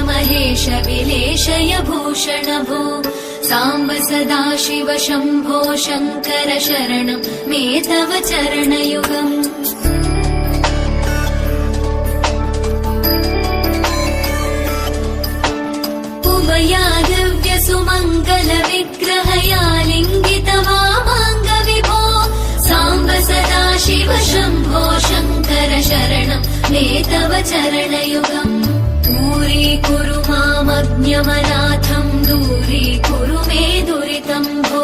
महेश विलेशय भूषण भो साम्ब सदाशिव शम्भो शङ्कर शरणं मे तव चरणयुगम् उमया दिव्य सुमङ्गल विग्रहया लिङ्गित वामाङ्ग विभो साम्ब सदाशिव शम्भो शङ्कर शरणं मे तव चरणयुगम् दूरीकुरु मामज्ञमनाथं दूरीकुरु मे दुरितं भो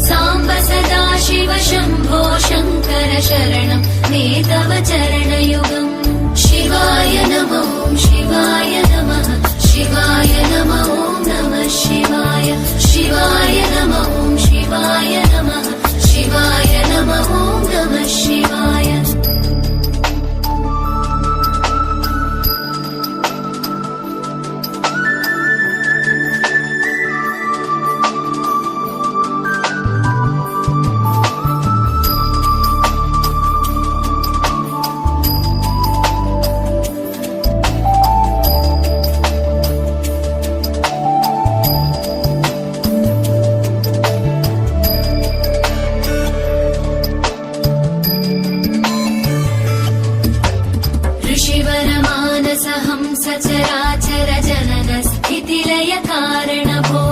साम्ब सदाशिव शम्भो शङ्कर शरणं मे तव चरणयुगम् शिवाय नमो शिवाय नमः शिवाय नमो नमः शिवाय शिवाय नमो शिवाय नमः शिवाय नमो नमः शिवाय सचराचर जनन स्थितिलय कारण भो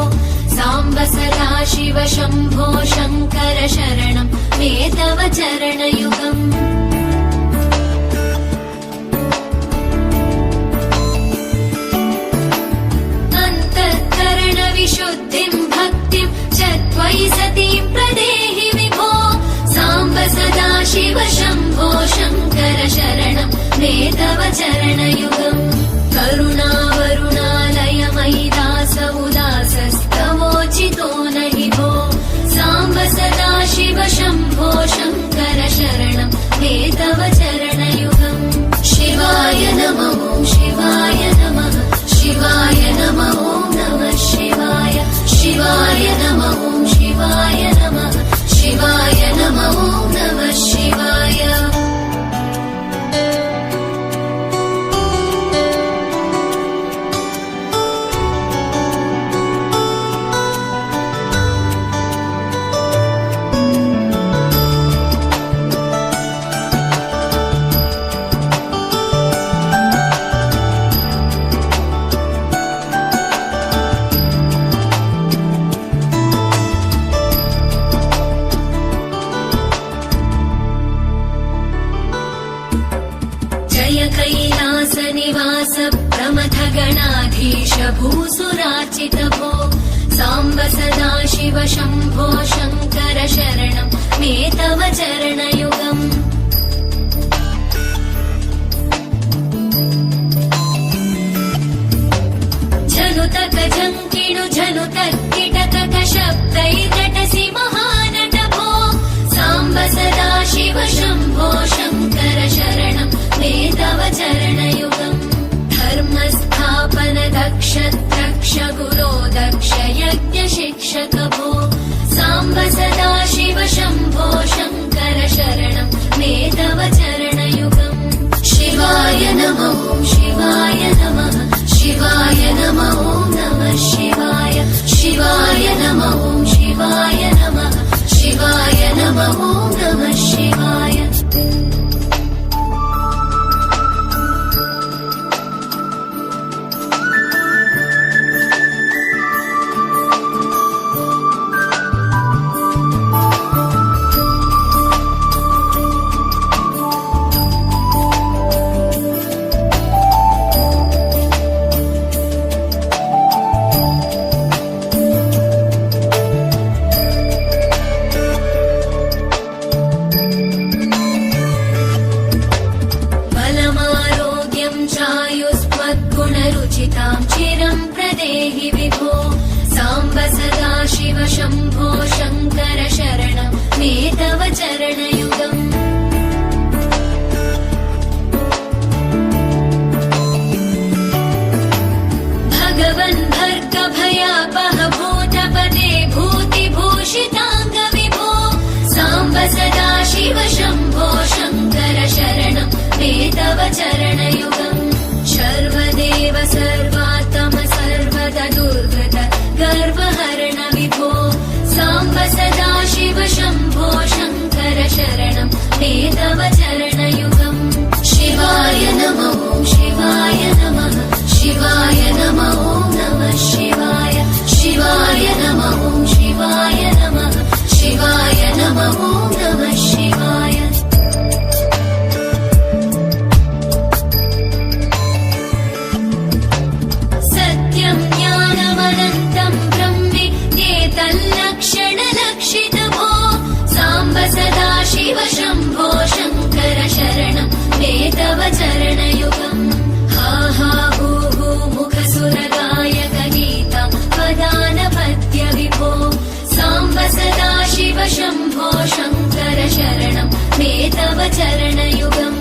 साम्ब सदाशिव शम्भो शङ्कर शरणं मे तव चरणयुगम् अन्तःकरण विशुद्धिं भक्तिं च त्वयि सतीं प्रदेहि विभो साम्ब सदाशिव शम्भो शङ्कर शरणं मे तव चरणयुगम् करुणावरुणालय मयि दास उदासस्तवोचितो नहि भो साम्ब सदाशिव शम्भो शङ्कर शरणं मे तव चरणयुगम् शिवाय नमो शिवाय नमः शिवाय नमो नमः शिवाय शिवाय नमो शिवाय नमः शिवाय नमो नमः शिवाय कैलास निवास प्रमथ गणाधीश भूसुराचित भो साम्ब सदाशिव शम्भो शङ्कर शरणं मे तव चरणयुगम् झनुतक झङ्किणु झनुतक किटकक शब्दैर्नटसि महानट भो साम्ब सदाशिव शम्भो शङ्कर शरणं मे तव चरणयुगम् धर्मस्थापन दक्ष द्रक्ष गुरो दक्ष यज्ञ शिक्षक भो साम्ब सदाशिव शम्भो शङ्कर शरणं मे तव चरणयुगम् शिवाय नमो शिवाय नमः शिवाय नमो नमः शिवाय शिवाय नमो शिवाय नमः शिवाय नमो नमः शिवाय गुणरुचितां चिरं प्रदेहि विभो साम्ब सदाशिव शम्भो शङ्कर शरणं मे तव चरणयुगम् भगवन् भर्ग भयापह भूतपदे भूतिभूषिताङ्ग विभो साम्ब सदाशिव शम्भो शङ्कर शरणं मे तव चरणयुगम् सर्वदेव सर्वात् शिवाय नमः ॐ नमः शिवाय शिवाय नमः ॐ शिवाय नमः शिवाय नमः ॐ नमः शिवाय सत्यं ज्ञानमनन्तं ब्रह्मेत्येतल्लक्षणलक्षितभो साम्ब सदा शिव शम्भो शङ्कर शरणं मे तव चरणयुगम् हा हा हू हू मुखसुरगायक गीता वदानपत्य विभो साम्ब सदा शिव शम्भो शङ्कर शरणं मे तव चरणयुगम्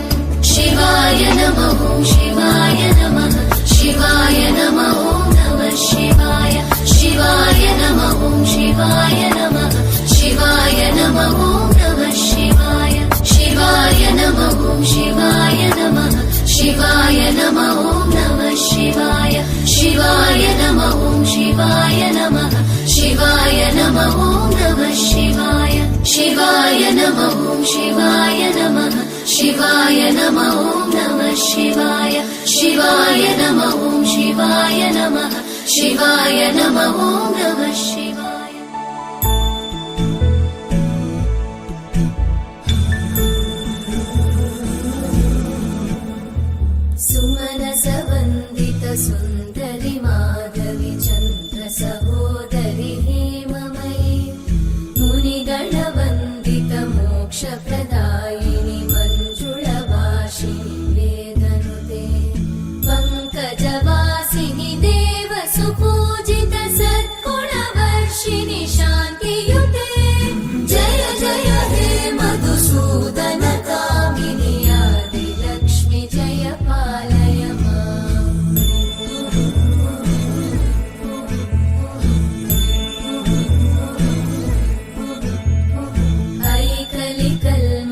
शिवाय नमः ॐ शिवाय नमः शिवाय नमः ॐ नमः शिवाय शिवाय नमः ॐ शिवाय नमः शिवाय नमः ॐ नमः शिवाय शिवाय नमः ॐ शिवाय नमः शिवाय नमः ॐ नमः शिवाय शिवाय नमः ॐ शिवाय नमः शिवाय नमः ॐ नमः शिवाय शिवाय नमः ॐ शिवाय नमः शिवाय नमः ॐ नमः शिवाय शिवाय नमः ॐ शिवाय नमः शिवाय नमः ॐ नमः शिवाय सुमनसवन्दित सुन्दरि माधवि चन्द्र सहोदरि हेममयि मुनिगणवन्दित मोक्षप्रदायिनि मञ्जुळवासिनि वेदनुते पङ्कजवासिनि देव सुपूजित सद्गुणवर्षिणि शान्तियुते जय जय हे मधुसूदन कामिनि आदिलक्ष्मि जय पालय माम्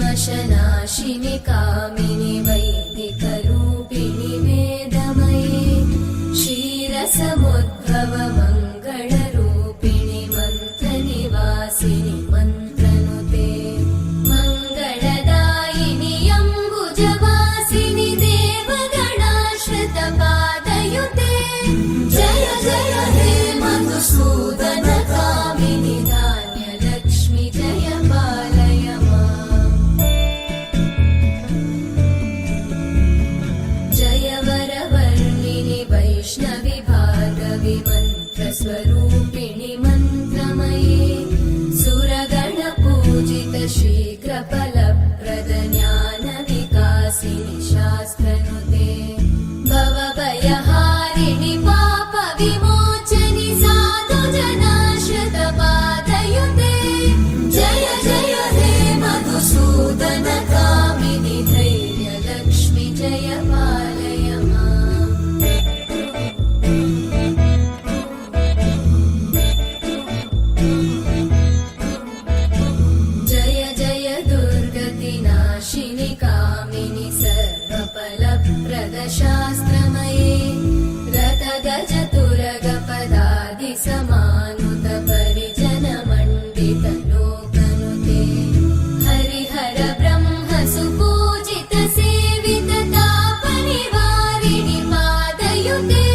ऐकलिकल्मषनाशिनि कामिनि वैदिकरूपिणि वेदमये क्षीरसमुद्भव मङ्गलरूपिणि मन्त्रनिवासिनि मन्त्रनुते मङ्गलदायिनि अम्बुजवासिनि देवगणाश्रितपादयुते जय जय हे मधुसूदन कामिनि धान्यलक्ष्मि जय पालय माम् जय वरवर्णिनि वैष्णवि भार्गवि मन्त्रस्वरूपिणि मन्त्रमये सुरगणपूजित शीघ्रफलप्रद ज्ञानविकासिनि शास्त्रनुते भवभयहारिणि पापविमोचनि साधुजनाश्रितपादयुते जय जय हे मधुसूदन कामिनि धैर्यलक्ष्मि जय पालय माम् जय जय दुर्गतिनाशिनि कामिनि सर्वफलप्रद शास्त्रमये रथगजतुरगपदादिसमानुत परिजनमण्डित लोकनुते हरिहर ब्रह्म सुपूजित सेवित तापनिवारिणि पादयुते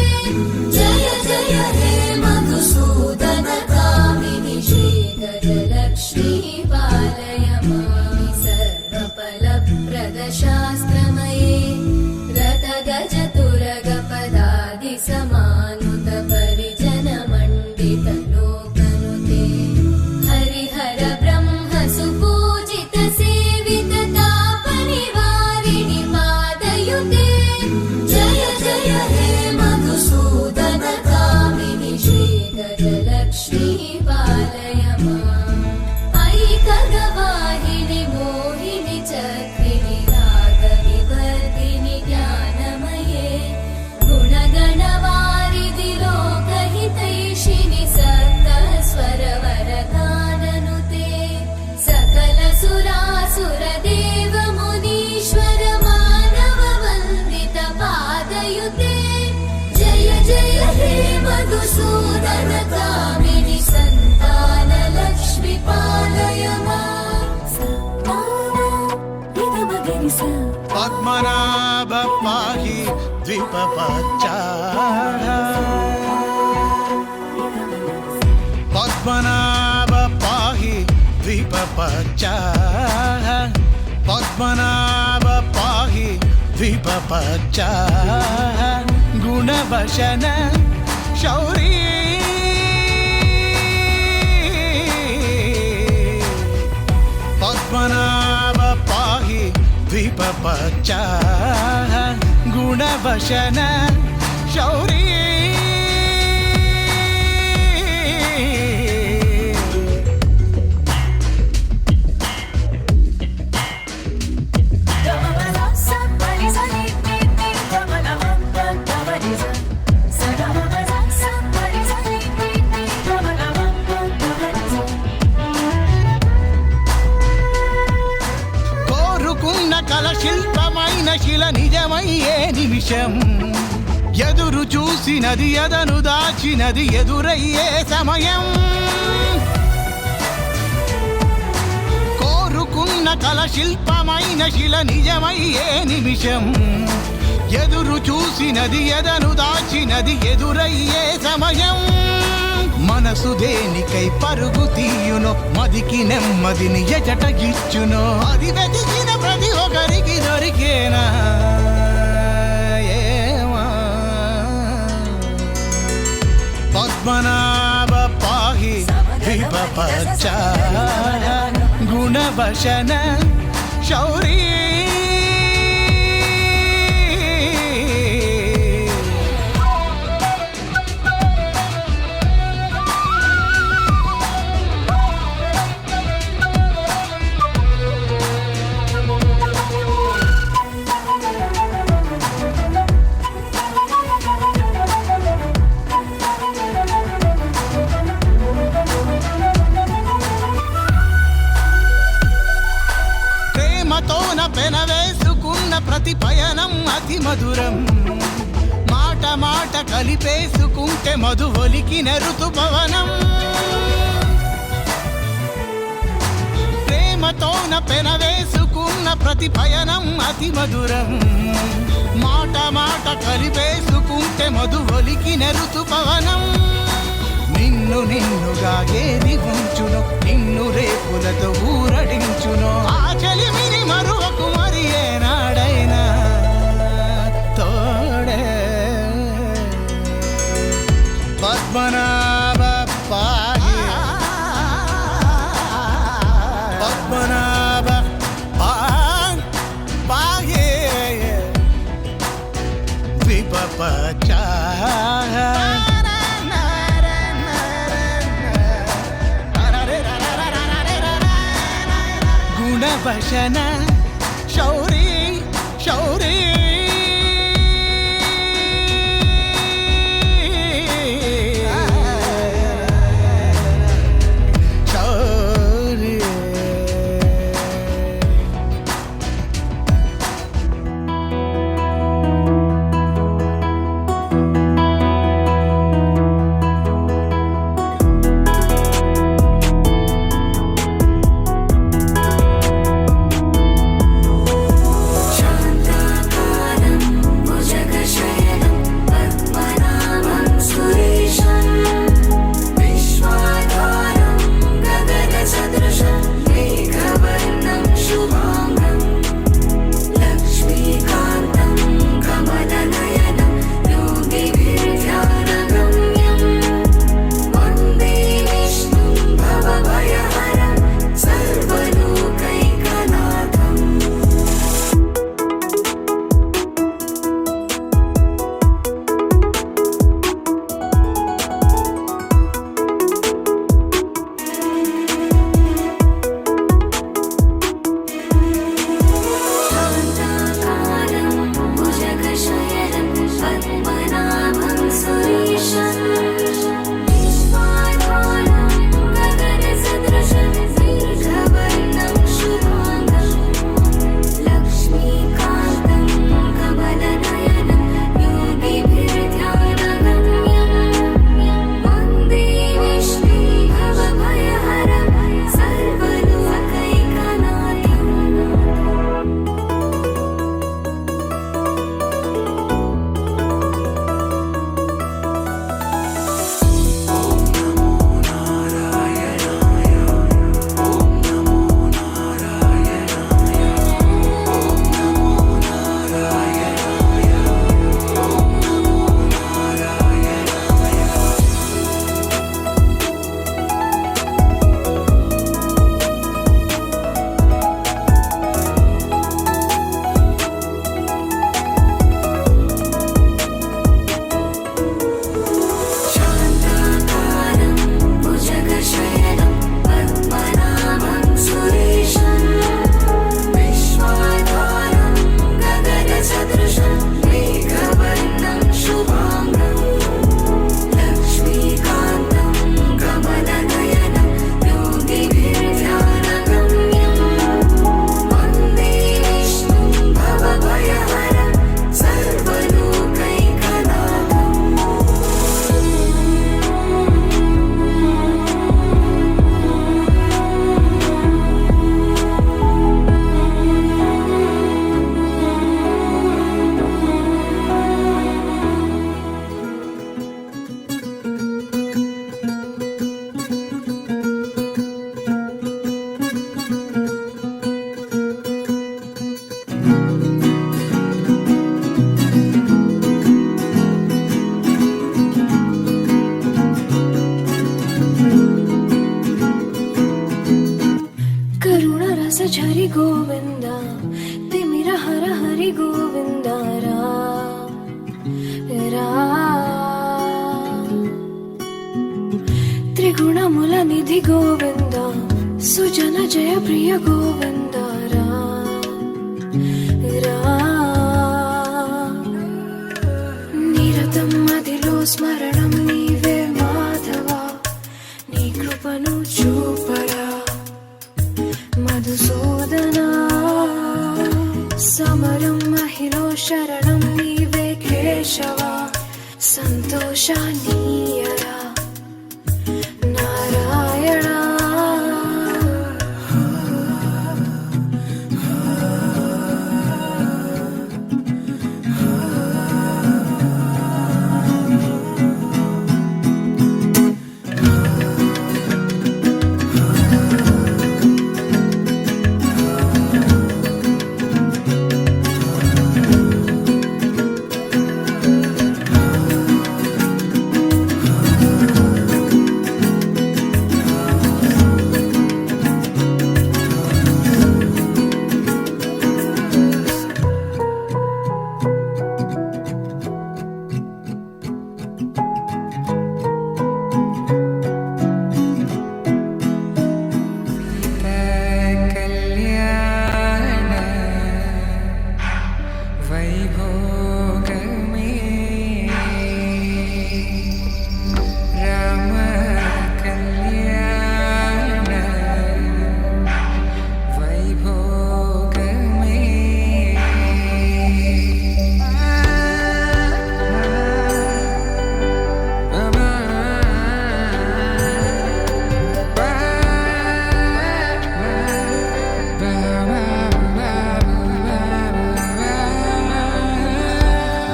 जय जय हे मधुसूदन कामिनि श्रीगजलक्ष्मी पालय मामि सर्वफलप्रद शास्त्रमये रथगजतुरगपदादिसमानुत परिजनमण्डित लोकनुते हरिहर ब्रह्म सुपूजित सेवित तापनिवारिणि पादयुते जय जय हे मधुसूदन कामिनि श्रीगजलक्ष्मी पालय माम् ऐकगवाहिनि मोहिनि चक्रिणि रागविवर्धिनि ज्ञानमये गुणगणवारिधि लोकहितैषिणि सप्तस्वरवरगाननुते सकल सुरासुरदेव मुनीश्वर मानव वन्दित पादयुते जय जय हे मधुसूदन कामिनि सन्तान लक्ष्मि पालय माम् पद्मनाभ पाहि द्विपपच्चा పద్మనాభ పాహి ద్వీపపచ్చాః పద్మనాభ పాహి ద్వీపపచ్చాః గుణవశన శౌరీ పద్మనాభ పాహి ద్వీపపచ్చాః గుణవశన శౌరీ కల శిల్పమైన శిల నిజమయ్యే నిమిషం ఎదురు చూసినది ఎదను దాచినది ఎదురయ్యే సమయం కోరుకున్న కల శిల్పమైన శిల నిజమయ్యే నిమిషం ఎదురు చూసినది ఎదను దాచినది ఎదురయ్యే సమయం మనసు దేనికై పరుగు తీయునో మదికి నెమ్మదిని ఎచట గిచ్చునో అది వెతికిన ప్రతి ఒక్కరికి దొరికేనా ఏమా పద్మనాభ పాహి ద్వీపపచ్చాః గుణవశన శౌరీ పెనవేసుకున్న ప్రతి పయనం అతి మధురం మాట మాట కలిపేసుకుంటే మధువొలికిన ఋతుపవనం ప్రేమతోన పెనవేసుకున్న ప్రతి పయనం అతి మధురం మాట మాట కలిపేసుకుంటే మధువొలికిన ఋతుపవనం నిన్ను నిన్నుగా ఏది ఉంచును నిన్ను రేపులతో ఊరడించును ఆ చలిమిని మరువకు మరి ఏనాడైనా తోడే పద్మనాభ పాహి పద్మనాభ పాహి ద్వీపపచ్చాః గుణవశన శౌరీ శౌరీ Shantaka రಸ ಝರಿ ಗೋವಿಂದ ತಿಮಿರ ಹರ ಹರಿ ಗೋವಿಂದ ರಾ ರಾ ತ್ರಿಗುಣಮೂಲ ನಿಧಿ ಗೋವಿಂದ సుజన జయ ప్రియ గోవింద రా రా నిరతం మదిలో స్మరణం నీవే మాధవ నీ కృపను చూపరా మధుసూదన సమరం మహిలో శరణం నీవే కేశవ సంతోషానీయరా నారాయణ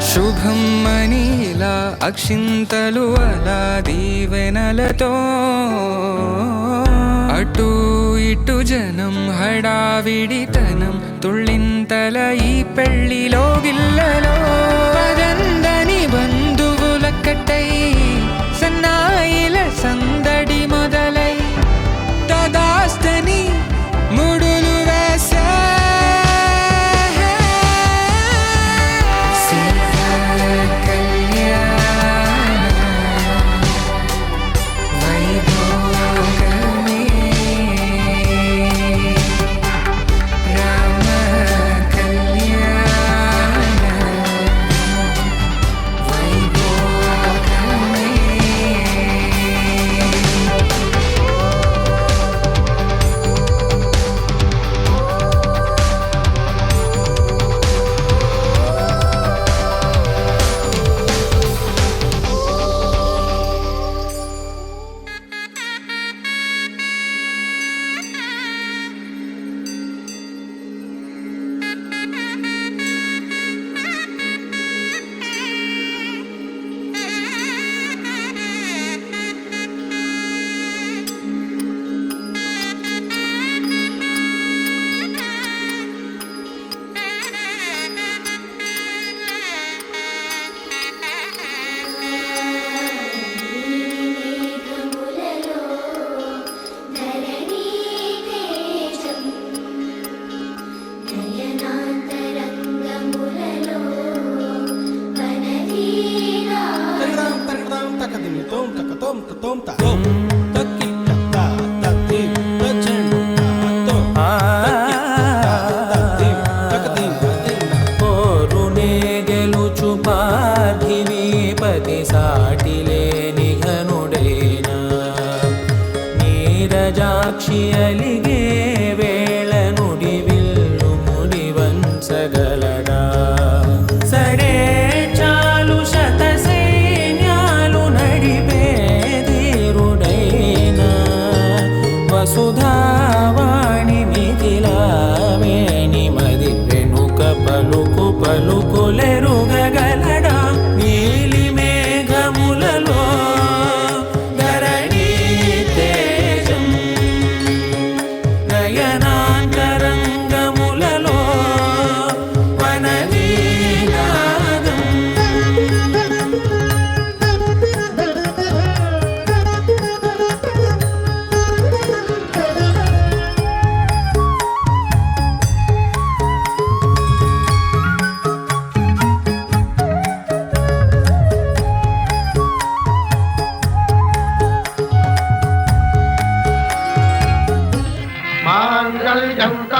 శుభం మనీలా అక్షింతలు అలా దీవెనలతో అటు ఇటు జనం హడావిడితనం తుళ్ళింతల ఈ పెళ్లిలో గిల్లలో పదందని బంధువుల కట్టై సన్నాయిల సందడి మొదలై తదాస్తని ముడులు వేసే నీరజాక్షి అలిగే వేళ నుడి విల్లు ముడివంచగలడా సరే చాలు శత సైన్యాలు నడిపే ధీరుడైనా వసుధావాణి మిథిలావేణి మది వెనుక పలుకు పలుకులెరుగగలడా నీలి మేఘములలో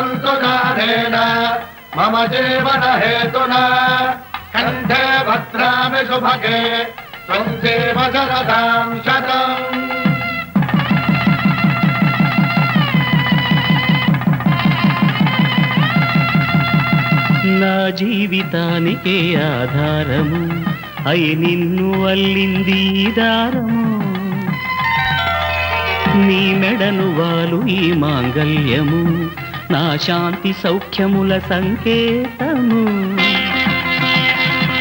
भवन्तु दानेन मम जीवन हेतुना कण्ठे भद्रामि सुभगे त्वं देव शरदां शतम् నా జీవితానికే ఆధారము అయి నిన్ను అల్లింది ఈ దారము నీ మెడను వాలు ఈ మాంగల్యము నా శాంతి సౌఖ్యముల సంకేతము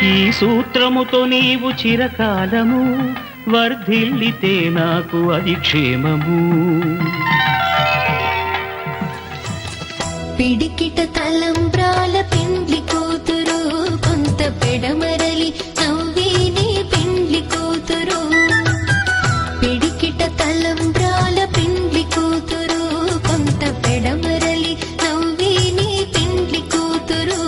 ఈ సూత్రముతో నీవు చిరకాలము వర్ధిల్లితే నాకు అది క్షేమము పిడికిట తలంబ్రాల పెండ్లి కూతురు కొంత పెడమరలి నవ్విని పెండ్లి కూతురు పిడికిట తలంబ్రాల పెండ్లి కూతురు కొంత పెడమరలి నవ్విని పెండ్లి కూతురు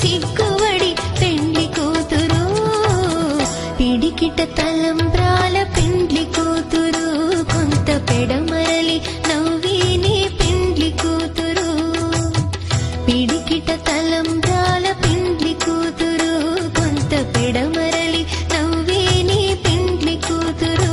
సిగ్గువడి పెండ్లి కూతురు పిడికిట తలంబ్రాల పెండ్లి కూతురు కొంత పెడమరలి నవ్విని పెండ్లి కూతురు పిడికిట తలంబ్రాల పెండ్లి కూతురు కొంత పెడమరలి నవ్విని పెండ్లి కూతురు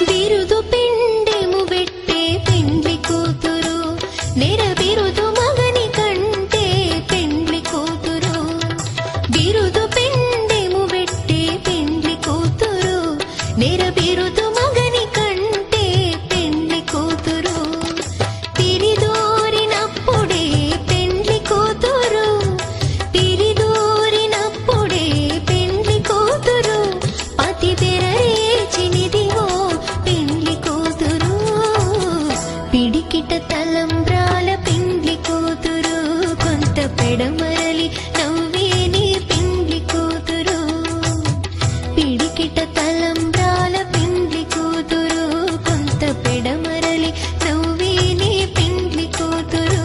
బిరుదు పిండెము పెట్టే పెండ్లి కూతురు నెరబిరుదు మగని కంటే పెండ్లి కూతురు బిరుదు పిండెము పెట్టే పెండ్లి కూతురు నెరబిరుదు మగని కంటే పెండ్లి కూతురు తిరిదోరినప్పుడే పెండ్లి కూతురు తిరిదోరినప్పుడే పెండ్లి కూతురు పతి తెరరేచినిదివో పెండ్లి కూతురు పిడికిట తలంబ్రాల పెండ్లి కూతురు కొంత పెడమరలి నవ్విని పెండ్లి కూతురు పిడికిట తలంబ్రాల పెండ్లి కూతురు కొంత పెడమరలి నవ్విని పెండ్లి కూతురు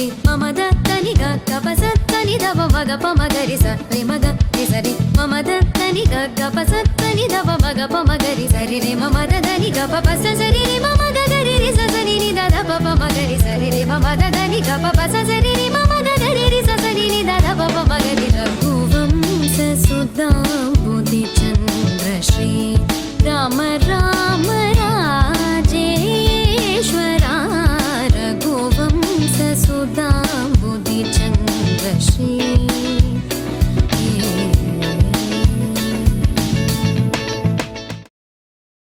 రి మమ ద దని గ గ ప స దని ద వ మ గ ప మ గ రి స రి మ గ రి స రి మమ ద దని గ గ ప స దని ద వ మ గ ప మ గ రి స రి రి మమ ద దని గ ప ప స స రి రి మమ గ గ రి రి స స ని ని ద ద ప ప మ గ రి స రి రి మమ ద దని గ ప ప స స రి రి మమ గ గ రి రి స స ని ని ద ద ప ప మ గ రి రఘువంశ సుధాంబుధి చంద్ర శ్రీ రామ రామ రాజేశ్వర రఘువంశ సుధాంబుధి చంద్ర